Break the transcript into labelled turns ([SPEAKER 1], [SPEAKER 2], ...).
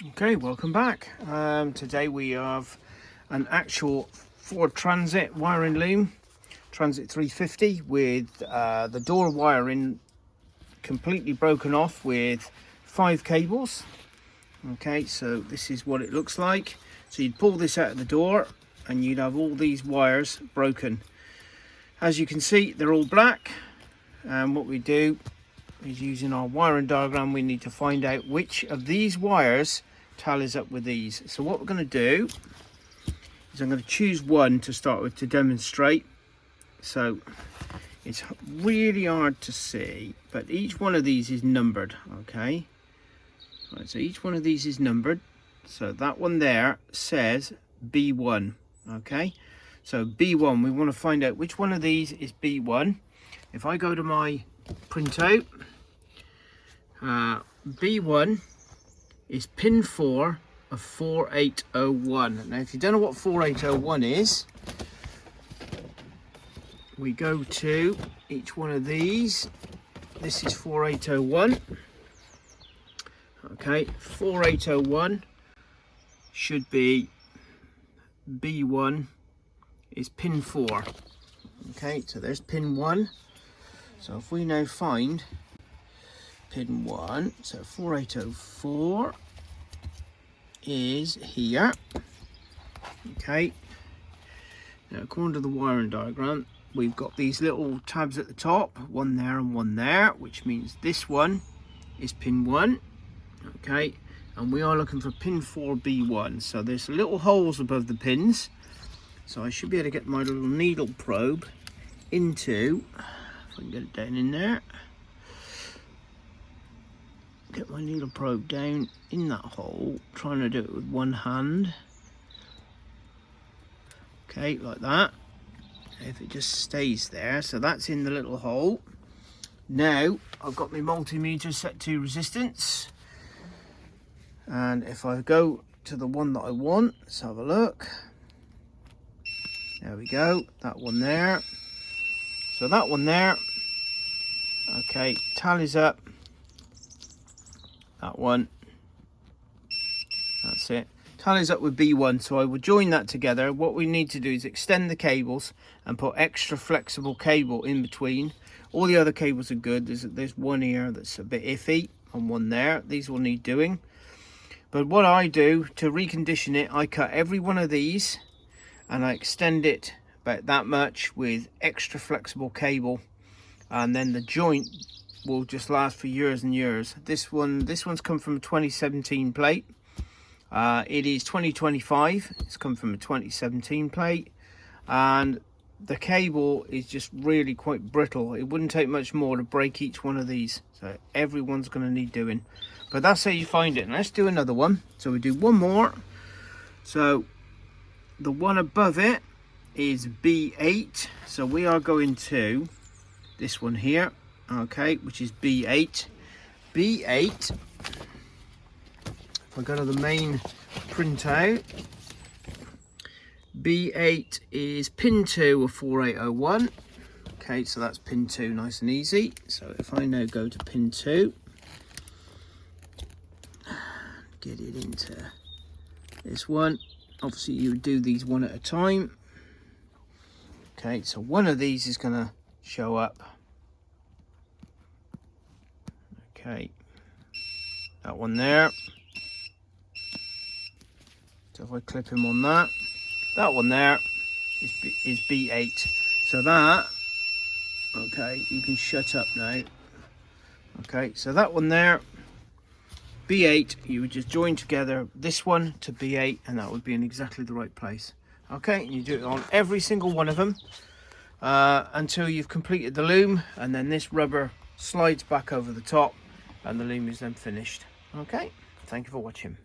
[SPEAKER 1] Okay, welcome back. Today we have an actual Ford Transit wiring loom, Transit 350, with the door wiring completely broken off with 5 cables. Okay, so this is what it looks like. So you'd pull this out of the door and you'd have all these wires broken. As you can see, they're all black, and what we do is, using our wiring diagram, we need to find out which of these wires tallies up with these. So what we're going to do is I'm going to choose one to start with to demonstrate. So it's really hard to see, but each one of these is numbered. Okay, right, so each one of these is numbered. So that one there says B1. Okay, so B1, we want to find out which one of these is B1. If I go to my printout, B1 is pin 4 of 4801. Now, if you don't know what 4801 is, we go to each one of these. This is 4801. Okay, 4801 should be B1 is pin 4. Okay, so there's pin 1. So if we now find pin 1, so 4804 is here. Okay, now according to the wiring diagram, we've got these little tabs at the top, one there and one there, which means this one is pin 1. Okay, and we are looking for pin 4B1. So there's little holes above the pins, so I should be able to get my little needle probe into, if I can get it down in there, get my needle probe down in that hole, trying to do it with one hand. Okay, like that. If it just stays there, so that's in the little hole. Now I've got my multimeter set to resistance, and if I go to the one that I want, let's have a look. There we go, that one there. So that one there, okay, tallies up. That one, that's it, tallies up with B1. So I will join that together. What we need to do is extend the cables and put extra flexible cable in between. All the other cables are good. There's one here that's a bit iffy and one there. These will need doing. But what I do to recondition it, I cut every one of these and I extend it about that much with extra flexible cable, and then the joint will just last for years and years. This one's come from a 2017 plate. It is 2025. It's come from a 2017 plate, and the cable is just really quite brittle. It wouldn't take much more to break each one of these, so everyone's going to need doing. But that's how you find it. And let's do another one. So we do one more. So the one above it is B8. So we are going to this one here, okay, which is B8. B8, if I go to the main printout, B8 is pin 2 of 4801. Okay, so that's pin 2, nice and easy. So if I now go to pin 2, get it into this one. Obviously you would do these one at a time. Okay, so one of these is going to show up. Okay, that one there. So if I clip him on that, that one there is B8. So that, okay, you can shut up now. Okay, so that one there, B8, you would just join together this one to B8, and that would be in exactly the right place. Okay, and you do it on every single one of them until you've completed the loom, and then this rubber slides back over the top and the loom is then finished. Okay, thank you for watching.